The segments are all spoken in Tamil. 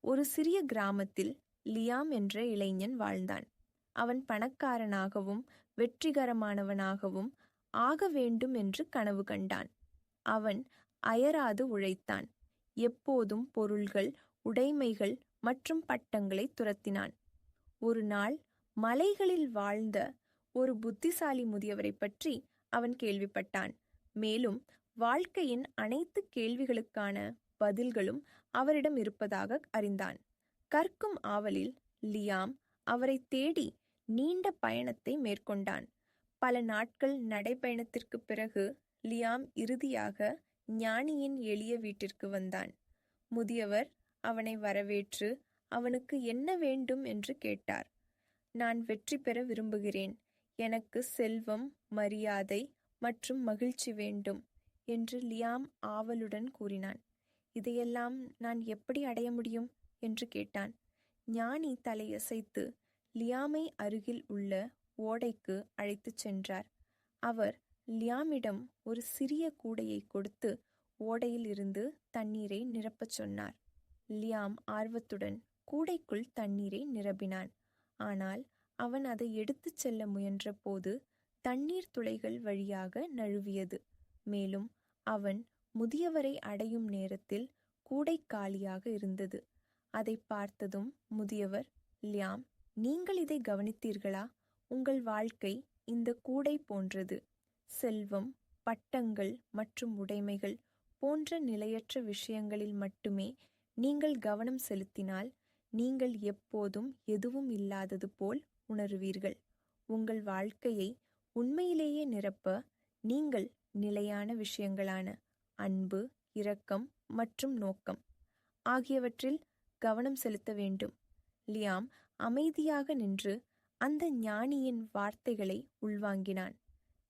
ஒரு சிறிய கிராமத்தில் லியாம் என்ற இளைஞன் வாழ்ந்தான். அவன் பணக்காரனாகவும் வெற்றிகரமானவனாகவும் ஆக வேண்டும் என்று கனவு கண்டான். அவன் அயராது உழைத்தான். எப்போதும் பொருள்கள், உடைமைகள் மற்றும் பட்டங்களை துரத்தினான். ஒரு நாள் மலைகளில் வாழ்ந்த ஒரு புத்திசாலி முதியவரை பற்றி அவன் கேள்விப்பட்டான். மேலும் வாழ்க்கையின் அனைத்து கேள்விகளுக்கான பதில்களும் அவரிடம் இருப்பதாக அறிந்தான். கற்கும் ஆவலில் லியாம் அவரை தேடி நீண்ட பயணத்தை மேற்கொண்டான். பல நாட்கள் நடைப்பயணத்திற்கு பிறகு லியாம் இறுதியாக ஞானியின் எளிய வீட்டிற்கு வந்தான். முதியவர் அவனை வரவேற்று அவனுக்கு என்ன வேண்டும் என்று கேட்டார். நான் வெற்றி பெற விரும்புகிறேன். எனக்கு செல்வம், மரியாதை மற்றும் மகிழ்ச்சி வேண்டும் என்று லியாம் ஆவலுடன் கூறினான். இதையெல்லாம் நான் எப்படி அடைய முடியும் என்று கேட்டான். ஞானி தலையசைத்து லியாமை அருகில் உள்ள ஓடைக்கு அழைத்துச் சென்றார். அவர் லியாமிடம் ஒரு சிறிய கூடையை கொடுத்து ஓடையில் இருந்து தண்ணீரை நிரப்பச் சொன்னார். லியாம் ஆர்வத்துடன் கூடைக்குள் தண்ணீரை நிரப்பினான். ஆனால் அவன் அதை எடுத்துச் செல்ல முயன்ற போது தண்ணீர் துளைகள் வழியாக நழுவியது. மேலும் அவன் முதியவரை அடையும் நேரத்தில் கூடை காலியாக இருந்தது. அதை பார்த்ததும் முதியவர், லியாம், நீங்கள் இதை கவனித்தீர்களா? உங்கள் வாழ்க்கை இந்த கூடை போன்றது. செல்வம், பட்டங்கள் மற்றும் உடைமைகள் போன்ற நிலையற்ற விஷயங்களில் மட்டுமே நீங்கள் கவனம் செலுத்தினால் நீங்கள் எப்போதும் எதுவும் இல்லாதது போல் உணருவீர்கள். உங்கள் வாழ்க்கையை உண்மையிலேயே நிரப்ப நீங்கள் நிலையான விஷயங்களான அன்பு, இரக்கம் மற்றும் நோக்கம் ஆகியவற்றில் கவனம் செலுத்த வேண்டும். லியாம் அமைதியாக நின்று அந்த ஞானியின் வார்த்தைகளை உள்வாங்கினான்.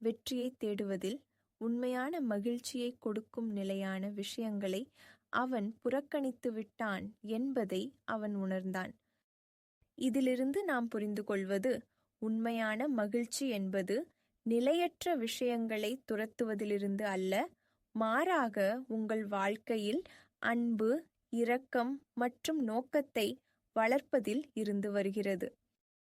வெற்றியை தேடுவதில் உண்மையான மகிழ்ச்சியை கொடுக்கும் நிலையான விஷயங்களை அவன் புறக்கணித்து விட்டான் என்பதை அவன் உணர்ந்தான். இதிலிருந்து நாம் புரிந்து கொள்வது, உண்மையான மகிழ்ச்சி என்பது நிலையற்ற விஷயங்களை துரத்துவதிலிருந்து அல்ல, மாறாக உங்கள் வாழ்க்கையில் அன்பு, இரக்கம் மற்றும் நோக்கத்தை வளர்ப்பதில் இருந்து வருகிறது.